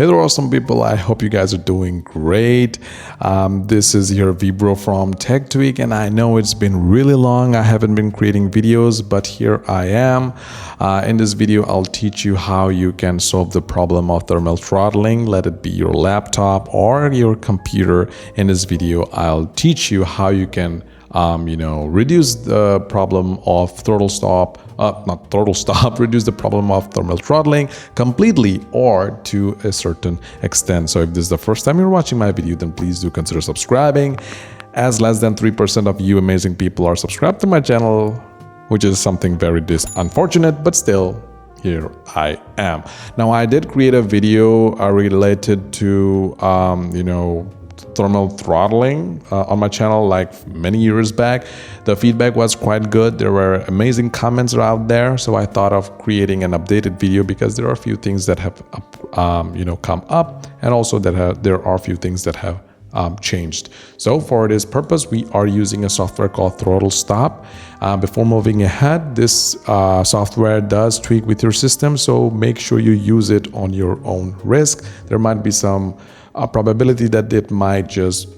Hey there, awesome people. I hope you guys are doing great. This is your Vibro from Tech Tweak, and I know it's been really long. I haven't been creating videos, but here I am. In this video, I'll teach you how you can solve the problem of thermal throttling. Let it be your laptop or your computer. In this video, I'll teach you how you can reduce the problem of ThrottleStop, reduce the problem of thermal throttling completely or to a certain extent. So if this is the first time you're watching my video, then please do consider subscribing, as less than 3% of you amazing people are subscribed to my channel, which is something very unfortunate, but still, here I am. Now, I did create a video related to, thermal throttling on my channel like many years back. The feedback was quite good. There were amazing comments out there, so I thought of creating an updated video because there are a few things that have come up, and also that there are a few things that have changed. So for this purpose, we are using a software called ThrottleStop. Before moving ahead, this software does tweak with your system, so make sure you use it on your own risk. There might be some probability that it might just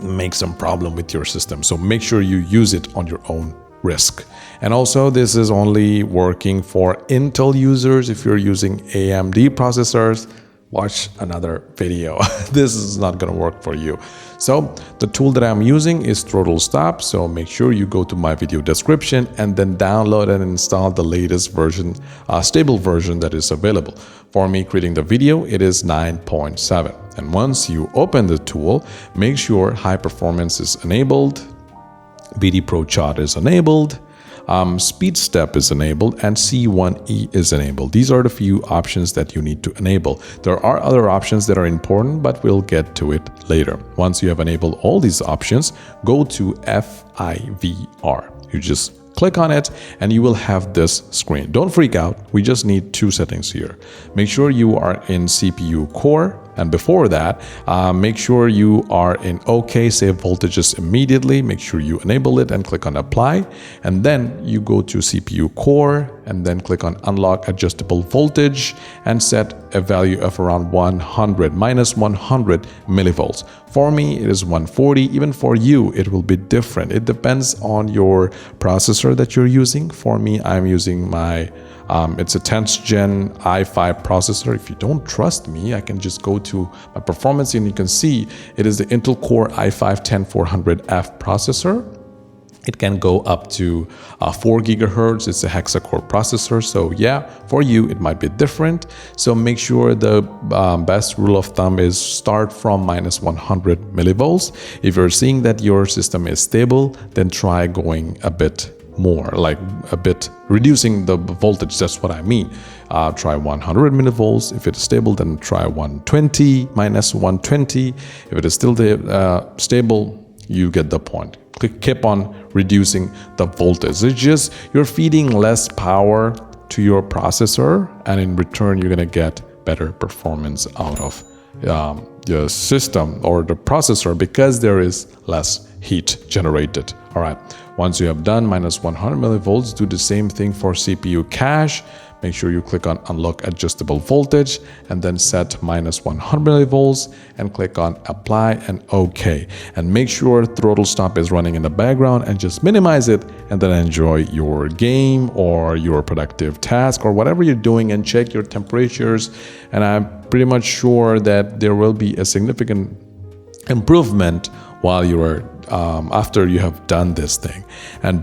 make some problem with your system, so make sure you use it on your own risk. And also, this is only working for Intel users. If you're using AMD processors, watch another video. This is not going to work for you. So the tool that I'm using is ThrottleStop. So make sure you go to my video description and then download and install the latest version, stable version that is available. For me creating the video, it is 9.7. And once you open the tool, make sure high performance is enabled, BD Pro chart is enabled, speed step is enabled, and C1E is enabled. These are the few options that you need to enable. There are other options that are important, but we'll get to it later. Once you have enabled all these options, go to FIVR. You just click on it and you will have this screen. Don't freak out. We just need two settings here. Make sure you are in CPU core. And before that, make sure you are in OK, save voltages immediately. Make sure you enable it and click on apply. And then you go to CPU core and then click on unlock adjustable voltage and set a value of around 100, minus 100 millivolts. For me, it is 140. Even for you, it will be different. It depends on your processor that you're using. For me, I'm using my it's a 10th gen i5 processor. If you don't trust me, I can just go to my performance and you can see it is the Intel Core i5-10400F processor. It can go up to 4 gigahertz. It's a hexa-core processor. So yeah, for you, it might be different. So make sure the best rule of thumb is start from minus 100 millivolts. If you're seeing that your system is stable, then try going a bit more, like a bit reducing the voltage. That's what I mean. Try 100 millivolts. If it is stable, then try 120, minus 120. If it is still stable, you get the point. Keep on reducing the voltage. It's just you're feeding less power to your processor, and in return, you're gonna get better performance out of the system or the processor because there is less heat generated. All right. Once you have done minus 100 millivolts, do the same thing for CPU cache. Make sure you click on unlock adjustable voltage and then set minus 100 millivolts and click on apply and OK. And make sure ThrottleStop is running in the background and just minimize it and then enjoy your game or your productive task or whatever you're doing, and check your temperatures. And I'm pretty much sure that there will be a significant improvement while you are after you have done this thing.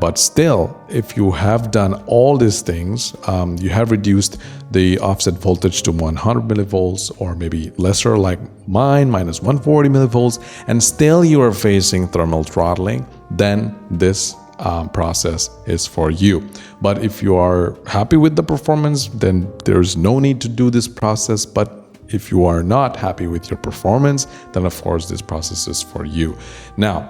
But still, if you have done all these things, you have reduced the offset voltage to 100 millivolts or maybe lesser like mine, minus 140 millivolts, and still you are facing thermal throttling, then this process is for you. But if you are happy with the performance, then there's no need to do this process. But if you are not happy with your performance, then of course this process is for you. Now,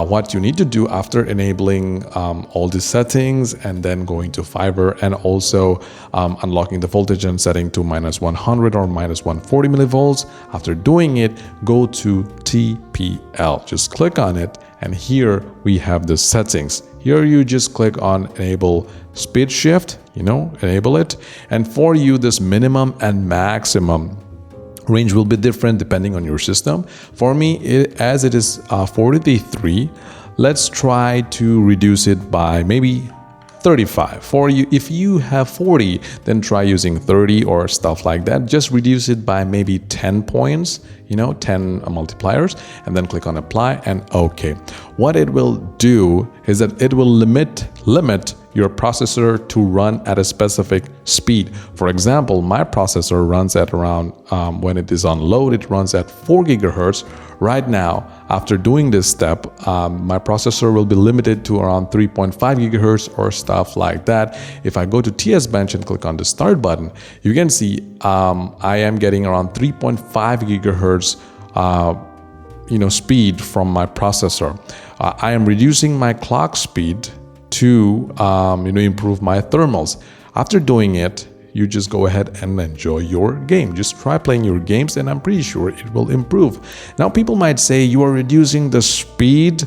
what you need to do after enabling all these settings and then going to Fiverr and also unlocking the voltage and setting to minus 100 or minus 140 millivolts, after doing it, go to TPL. Just click on it, and here we have the settings. Here you just click on enable speed shift, enable it. And for you, this minimum and maximum Range will be different depending on your system. For me, as it is 43, let's try to reduce it by maybe 35. For you, if you have 40, then try using 30 or stuff like that. Just reduce it by maybe 10 points, 10 multipliers, and then click on apply and OK. What it will do is that it will limit your processor to run at a specific speed. For example, my processor runs at around, when it is on load, it runs at 4 gigahertz. Right now, after doing this step, my processor will be limited to around 3.5 gigahertz or stuff like that. If I go to TS Bench and click on the start button, you can see I am getting around 3.5 gigahertz speed from my processor. I am reducing my clock speed to improve my thermals. After doing it, you just go ahead and enjoy your game. Just try playing your games and I'm pretty sure it will improve. Now people might say you are reducing the speed,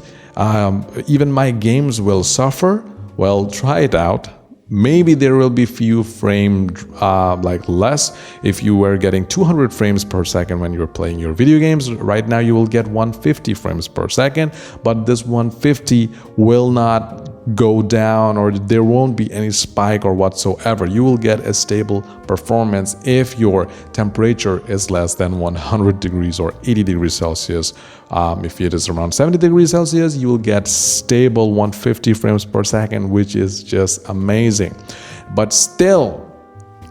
even my games will suffer. Well, try it out. Maybe there will be few frames less. If you were getting 200 frames per second when you're playing your video games, right now you will get 150 frames per second, but this 150 will not go down or there won't be any spike or whatsoever. You will get a stable performance if your temperature is less than 100 degrees or 80 degrees Celsius. If it is around 70 degrees Celsius, you will get stable 150 frames per second, which is just amazing. But still,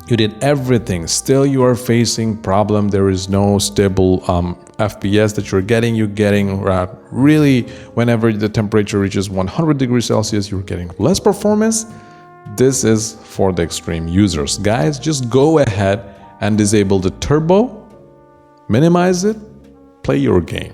you did everything. Still, you are facing problem. There is no stable FPS that you're getting. You're getting really, whenever the temperature reaches 100 degrees Celsius, you're getting less performance. This is for the extreme users. Guys, just go ahead and disable the turbo, minimize it, play your game.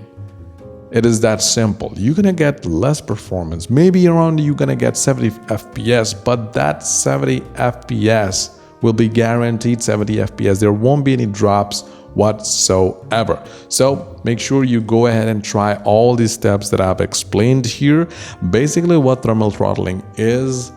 It is that simple. You're gonna get less performance. Maybe around you're gonna get 70 FPS, but that 70 FPS will be guaranteed 70 FPS. There won't be any drops whatsoever. So make sure you go ahead and try all these steps that I've explained here. Basically what thermal throttling is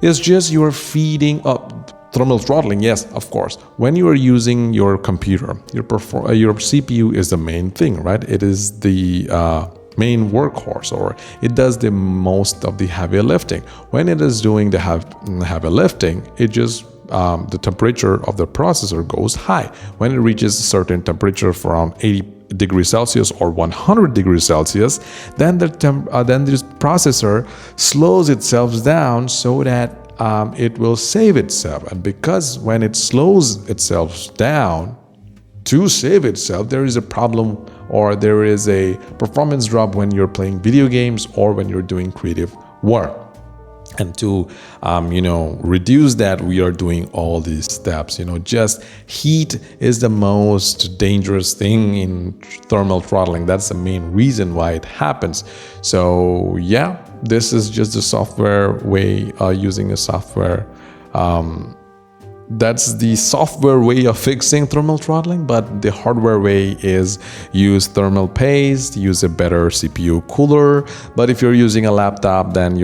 just you're feeding up thermal throttling. Yes, of course, when you are using your computer, your CPU is the main thing, right? It is the main workhorse, or it does the most of the heavy lifting. When it is doing the heavy lifting, it just the temperature of the processor goes high. When it reaches a certain temperature for around 80 degrees Celsius or 100 degrees Celsius, then this processor slows itself down so that it will save itself. And because when it slows itself down to save itself, there is a problem or there is a performance drop when you're playing video games or when you're doing creative work. And to reduce that, we are doing all these steps. Just heat is the most dangerous thing in thermal throttling. That's the main reason why it happens. So yeah, this is just the software way, using a software. That's the software way of fixing thermal throttling, but the hardware way is use thermal paste, use a better CPU cooler. But if you're using a laptop, then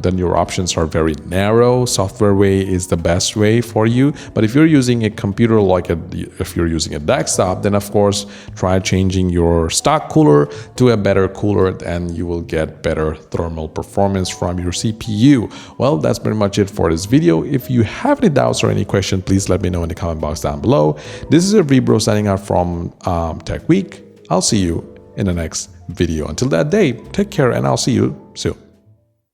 then your options are very narrow. Software way is the best way for you. But if you're using a computer, if you're using a desktop, then of course try changing your stock cooler to a better cooler, and you will get better thermal performance from your CPU. Well, that's pretty much it for this video. If you have any doubts or any questions, please let me know in the comment box down below. This is a Vibro signing out from Tech Week. I'll see you in the next video. Until that day, take care and I'll see you soon.